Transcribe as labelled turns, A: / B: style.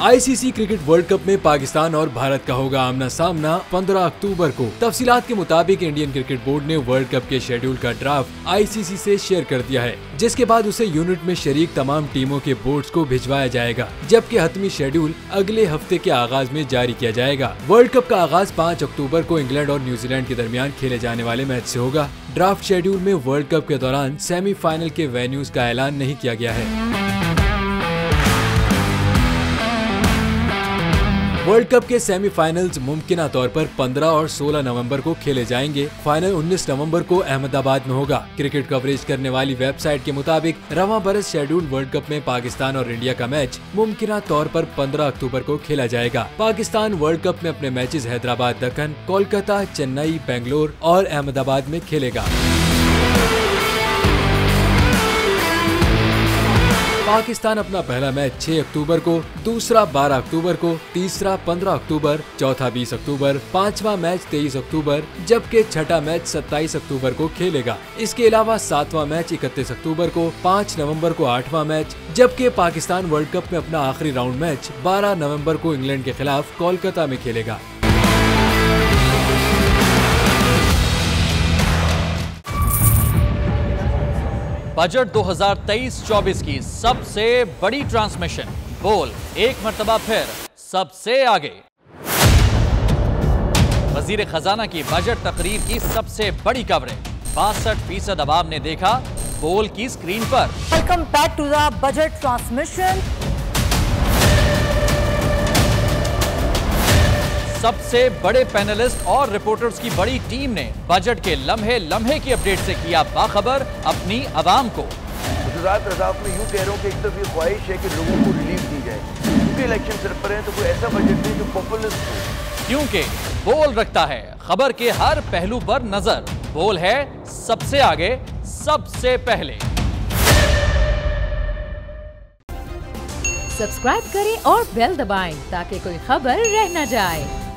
A: ICC cricket world cup में पाकिस्तान और भारत का होगा आमना सामना 15 अक्टूबर को। तफसीलात के मुताबिक इंडियन क्रिकेट बोर्ड ने वर्ल्ड कप के शेड्यूल का ड्राफ्ट आईसीसी से शेयर कर दिया है, जिसके बाद उसे यूनिट में शरीक तमाम टीमों के बोर्ड्स को भिजवाया जाएगा, जबकि हतमी शेड्यूल अगले हफ्ते के आगाज में जारी किया जाएगा। वर्ल्ड कप का आगाज 5 अक्टूबर को इंग्लैंड और न्यूजीलैंड के दरमियान खेले जाने वाले मैच से होगा। ड्राफ्ट शेड्यूल में वर्ल्ड कप के दौरान सेमीफाइनल के वेन्यूज का ऐलान नहीं किया गया है। वर्ल्ड कप के सेमीफाइनल्स मुमकिना तौर पर 15 और 16 नवंबर को खेले जाएंगे। फाइनल 19 नवंबर को अहमदाबाद में होगा। क्रिकेट कवरेज करने वाली वेबसाइट के मुताबिक रवां बरस शेड्यूल वर्ल्ड कप में पाकिस्तान और इंडिया का मैच मुमकिना तौर पर 15 अक्टूबर को खेला जाएगा। पाकिस्तान वर्ल्ड कप में अपने मैचेस हैदराबाद, दक्कन, कोलकाता, चेन्नई, बेंगलोर और अहमदाबाद में खेलेगा। पाकिस्तान अपना पहला मैच 6 अक्टूबर को, दूसरा 12 अक्टूबर को, तीसरा 15 अक्टूबर, चौथा 20 अक्टूबर, पांचवा मैच 23 अक्टूबर, जबकि छठा मैच 27 अक्टूबर को खेलेगा। इसके अलावा 7वां मैच 31 अक्टूबर को, 5 नवंबर को 8वां मैच, जबकि पाकिस्तान वर्ल्ड कप में अपना आखिरी राउंड मैच 12 नवंबर को इंग्लैंड के खिलाफ कोलकाता में खेलेगा।
B: बजट 2023-24 की सबसे बड़ी ट्रांसमिशन, बोल एक मर्तबा फिर सबसे आगे। वजीर खजाना की बजट तकरीर की सबसे बड़ी कवरेज 62% अवाम ने देखा बोल की स्क्रीन पर।
C: Welcome back to the budget transmission.
B: सबसे बड़े पैनलिस्ट और रिपोर्टर्स की बड़ी टीम ने बजट के लम्हे लम्हे की अपडेट से किया बाखबर अपनी आवाम को।
D: गुजरात रज़ाक में यूँ कह रहा हूँ कि एक तरफ ये ख्वाहिश है कि लोगों को रिलीफ दी जाए, क्योंकि इलेक्शन सर पर है, तो कोई ऐसा बजट दे जो पॉपुलिस्ट हो।
B: क्योंकि बोल रखता है खबर के हर पहलू पर नजर। बोल है सबसे आगे, सबसे पहले।
E: सब्सक्राइब करें और बेल दबाएं ताकि कोई खबर रह न जाए।